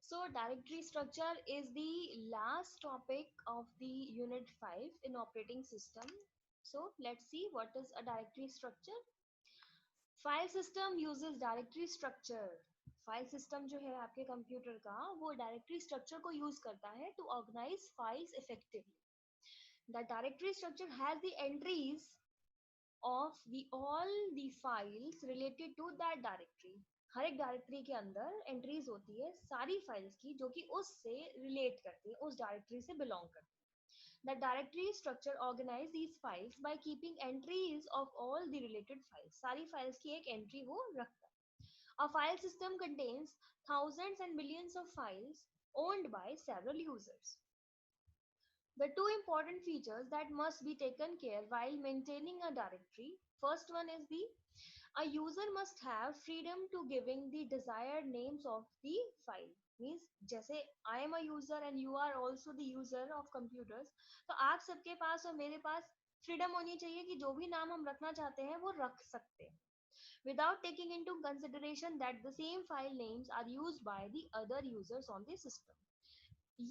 So directory structure is the last topic of the unit 5 in operating system. So let's see what is a directory structure. File system uses directory structure. File system जो है आपके computer का वो directory structure को use करता है to organise files effectively. The directory structure has the entries of the all the files related to that directory. हर एक डायरेक्टरी के अंदर एंट्रीज होती है सारी फाइल्स की जो कि उससे रिलेट करती है, उस डायरेक्टरी से बिलोंग करती है. The directory structure organize these files by keeping entries of all the related files. सारी फाइल्स की एक एंट्री वो रखता है. A file system contains thousands and millions of files owned by several users. The two important features that must be taken care while maintaining a directory. First one is the a user must have freedom to giving the desired names of the file. Means जैसे I am a user and you are also the user of computers, तो आप सबके पास और मेरे पास freedom होनी चाहिए कि जो भी नाम हम रखना चाहते हैं वो रख सकते हैं without taking into consideration that the same file names are used by the other users on the system.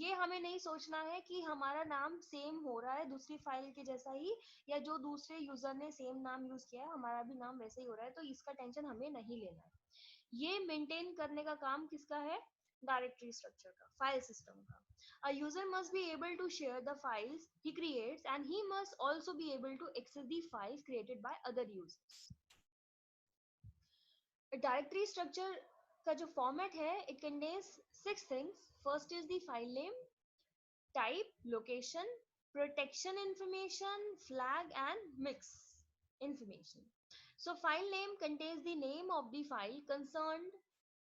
ये हमें नहीं सोचना है कि हमारा नाम सेम हो रहा है दूसरी फाइल के जैसा ही, या जो दूसरे यूजर ने सेम नाम यूज किया है हमारा भी नाम वैसे ही हो रहा है, तो इसका टेंशन हमें नहीं लेना है. ये मेंटेन करने का काम किसका है? डायरेक्टरी स्ट्रक्चर का, फाइल सिस्टम का. A user must be able to share the files he creates and he must also be able to access the files created by other users. Directory structure का जो format है it contains six things. First is the file name, type, location, protection information, flag and mix information. So file name contains the name of the file concerned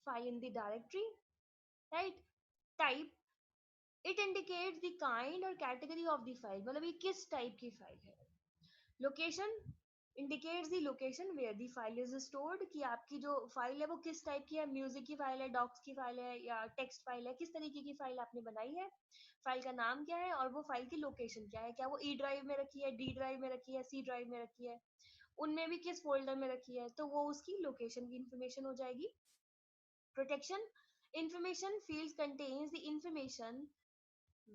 file in the directory, right? Type, it indicates the kind or category of the file, मतलब ये किस type की file है. Location indicates the location where the file is stored, कि आपकी जो file है वो किस टाइप की है, म्यूजिक की फाइल है, डॉक्स की फाइल है या टेक्स्ट फाइल है, किस तरीके की फाइल आपने बनाई है, फाइल का नाम क्या है और वो फाइल की लोकेशन क्या है, क्या वो ई ड्राइव में रखी है, डी ड्राइव में रखी है, सी ड्राइव में रखी है, उनमें भी किस फोल्डर में रखी है, तो वो उसकी लोकेशन की इंफॉर्मेशन हो जाएगी. Protection information fields contains the information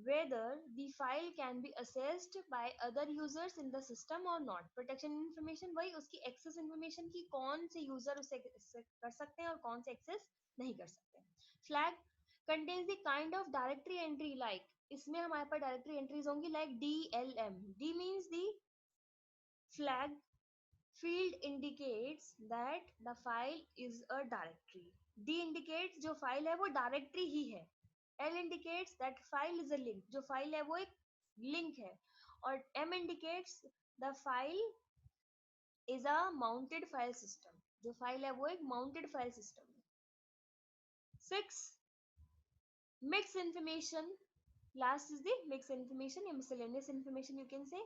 whether the file can be accessed by other users in the system or not. Protection information वही उसकी access information की कौन से user उसे कर सकते हैं और कौन से access नहीं कर सकते हैं. Flag contains the kind of directory entry like, इसमें हमारे पास directory entries होंगी like DLM. D means the flag field indicates that the file is a directory. D indicates जो file है वो directory ही है. L indicates that file is a link, जो file है वो एक link है. और M indicates the file is a mounted file system, जो file है वो एक mounted file system है. 6 mix information. Last is the mix information, miscellaneous information you can say.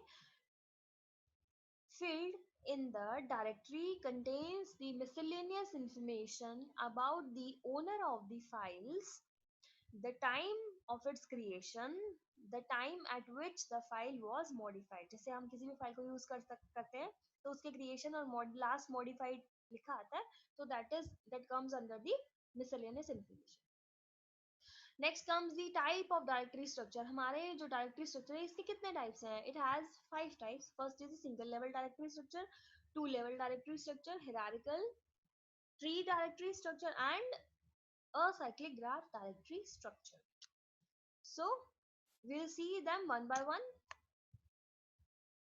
Field in the directory contains the miscellaneous information about the owner of the files, the time of its creation, the time at which the file was modified. जैसे हम किसी भी file को use करते हैं तो उसके creation और लास्ट मॉडिफाइड लिखा आता है, तो that comes under the miscellaneous information. Next comes the type of directory structure. हमारे जो डायरेक्टरी स्ट्रक्चर है इसके कितने टाइप्स हैं? It has 5 types. First is single level directory structure, two level directory structure, hierarchical, tree directory structure and acyclic graph directory structure. So we'll see them one by one.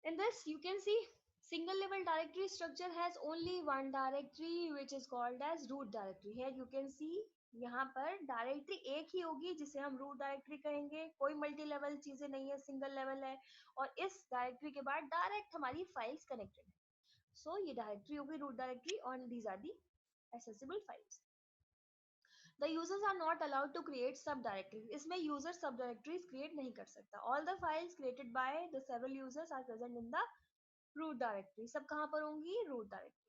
In this you can see single level directory structure has only one directory which is called as root directory. Here you can see यहाँ पर directory एक ही होगी जिसे हम root directory कहेंगे. कोई multi level चीजें नहीं है, सिंगल लेवल है और इस डायरेक्टरी के बाद डायरेक्ट हमारी फाइल्स कनेक्टेड है. सो ये डायरेक्टरी होगी रूट डायरेक्टरी और these are the accessible files. The users are not allowed to create subdirectories. इसमें user subdirectories create नहीं कर सकता. All the files created by the several users are present in the root directory. सब कहाँ पर होंगी? Root directory.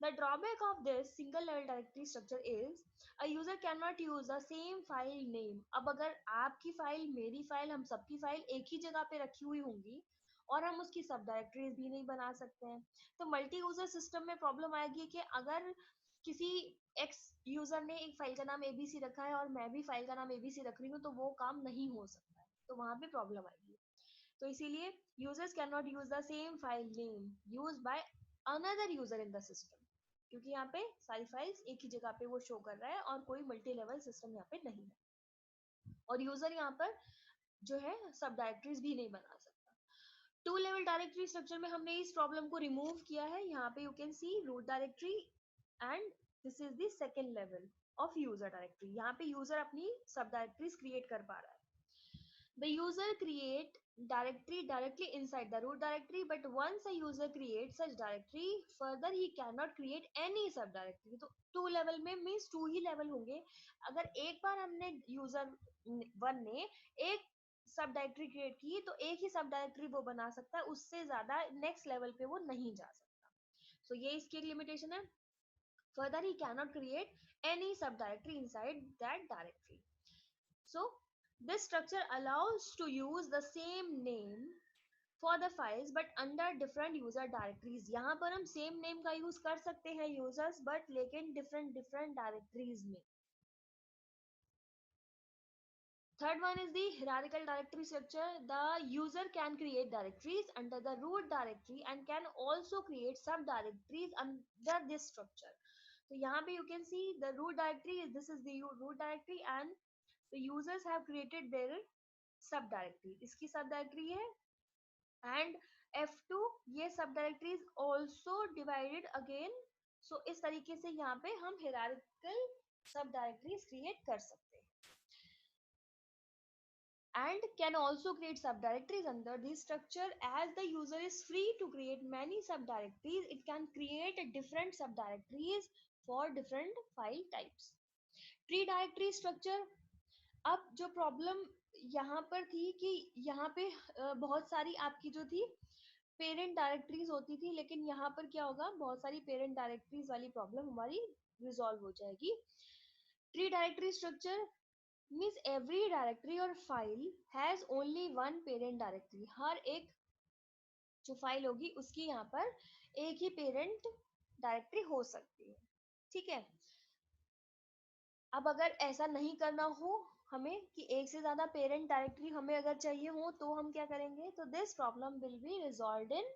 The drawback of this single level directory structure is a user cannot use the same file name. अब अगर आपकी file, मेरी file, हम सबकी फाइल एक ही जगह पे रखी हुई होंगी और हम उसकी सब डायरेक्टरीज भी नहीं बना सकते हैं, तो मल्टी यूजर सिस्टम में प्रॉब्लम आएगी कि अगर किसी एक्स यूजर ने एक फाइल का नाम एबीसी रखा है और मैं भी फाइल का नाम एबीसी रख रही हूँ, तो वो काम नहीं हो सकता है, तो वहां पे प्रॉब्लम आएगी। तो इसीलिए users can not use the same file name use by another user in the system, क्योंकि यहाँ पे सारी फाइल्स एक ही जगह पे वो शो कर रहा है और कोई मल्टी लेवल सिस्टम यहाँ पे नहीं है, और यूजर यहाँ पर जो है सब डायरेक्टरीज भी नहीं बना सकता। टू लेवल डायरेक्टरी स्ट्रक्चर में हमने इस प्रॉब्लम को रिमूव किया है। यहाँ पे you can see root directory and this is the second level of user directory. यहाँ पे यूजर अपनी सब डायरेक्टरीज क्रिएट कर पा रहा है। The user create directory directly inside the root directory, but once a user creates such directory, further he cannot create any sub directory. तो two level में मीन्स टू ही लेवल होंगे। अगर एक बार हमने यूजर वन ने एक सब directory create की तो एक ही सब डायरेक्टरी वो बना सकता है, उससे ज्यादा नेक्स्ट लेवल पे वो नहीं जा सकता। सो ये इसकी एक लिमिटेशन है। Further, he cannot create any subdirectory inside that directory. So, this structure allows to use the same name for the files but under different user directories. यहाँ पर हम same name का use कर सकते हैं users, but लेकिन different directories में। Third one is the hierarchical directory structure. The user can create directories under the root directory and can also create subdirectories under this structure. So यहाँ पे you can see the root directory, this is the root directory and the users have created their subdirectory. इसकी subdirectory है and F2 ये subdirectory is also divided again. So इस तरीके से यहाँ पे हम hierarchical subdirectories create कर सकते हैं and can also create subdirectories under this structure. As the user is free to create many subdirectories, it can create different subdirectories for different file types. Tree directory structure. अब जो problem यहाँ पर थी कि यहाँ पे बहुत सारी आपकी जो थी पेरेंट डायरेक्टरीज होती थी, लेकिन यहाँ पर क्या होगा, बहुत सारी पेरेंट डायरेक्टरीज वाली प्रॉब्लम हमारी रिजॉल्व हो जाएगी। Tree directory structure means every directory or file has only one parent directory. हर एक जो फाइल होगी उसकी यहाँ पर एक ही पेरेंट डायरेक्टरी हो सकती है, ठीक है। अब अगर ऐसा नहीं करना हो हमें कि एक से ज्यादा पेरेंट डायरेक्टरी हमें अगर चाहिए हो तो हम क्या करेंगे, तो this problem will be resolved in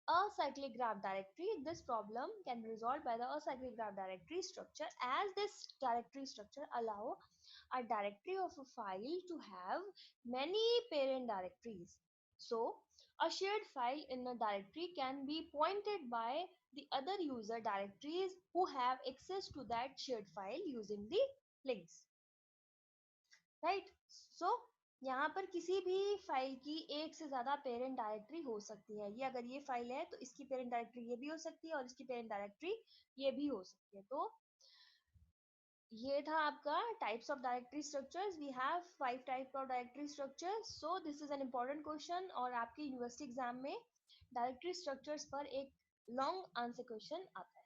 acyclic graph directory. This problem can be resolved by the acyclic graph directory structure, as this directory structure allow a directory of a file to have many parent directories. So a shared file in a directory can be pointed by the other user directories who have access to that shared file using the links, right? So यहाँ पर किसी भी file की एक से ज्यादा parent directory हो सकती है। ये अगर ये फाइल है तो इसकी पेरेंट डायरेक्टरी ये भी हो सकती है और इसकी पेरेंट डायरेक्टरी ये भी हो सकती है। तो ये था आपका types of directory structures. We have 5 type of directory structures. So this is an important question और आपके यूनिवर्सिटी एग्जाम में डायरेक्टरी स्ट्रक्चर्स पर एक लॉन्ग आंसर क्वेश्चन आता है।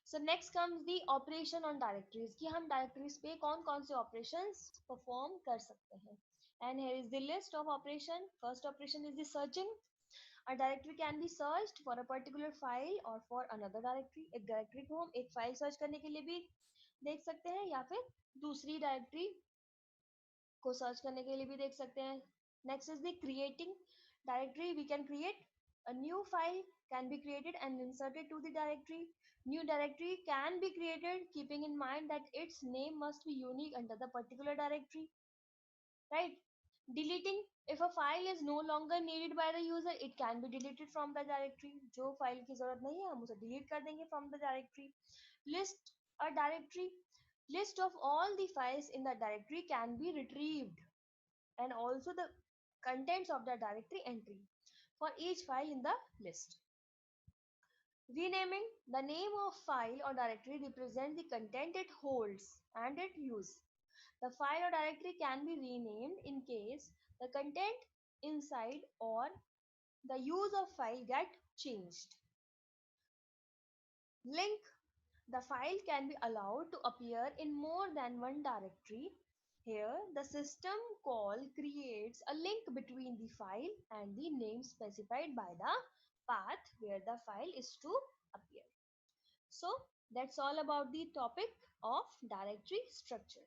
So next comes the operation on directories, कि हम directories पे कौन कौन से operations perform कर सकते हैं। And here is the list of operation. First operation is the searching. A directory can be searched for a particular file or for another directory. एक directory को हम एक file search करने के लिए भी देख सकते हैं या फिर दूसरी directory को search करने के लिए भी देख सकते हैं। Next is the creating directory. We can create a new file can be created and inserted to the directory. New directory can be created keeping in mind that its name must be unique under the particular directory, right? Deleting, if a file is no longer needed by the user, it can be deleted from the directory. जो file की जरूरत नहीं है हम उसे delete कर देंगे from the directory. List a directory. List of all the files in the directory can be retrieved and also the contents of the directory entry for each file in the list. Renaming, the name of file or directory represents the content it holds and its use. The file or directory can be renamed in case the content inside or the use of file get changed. Link, the file can be allowed to appear in more than one directory. Here, the system call creates a link between the file and the name specified by the path where the file is to appear. So, That's all about the topic of directory structure.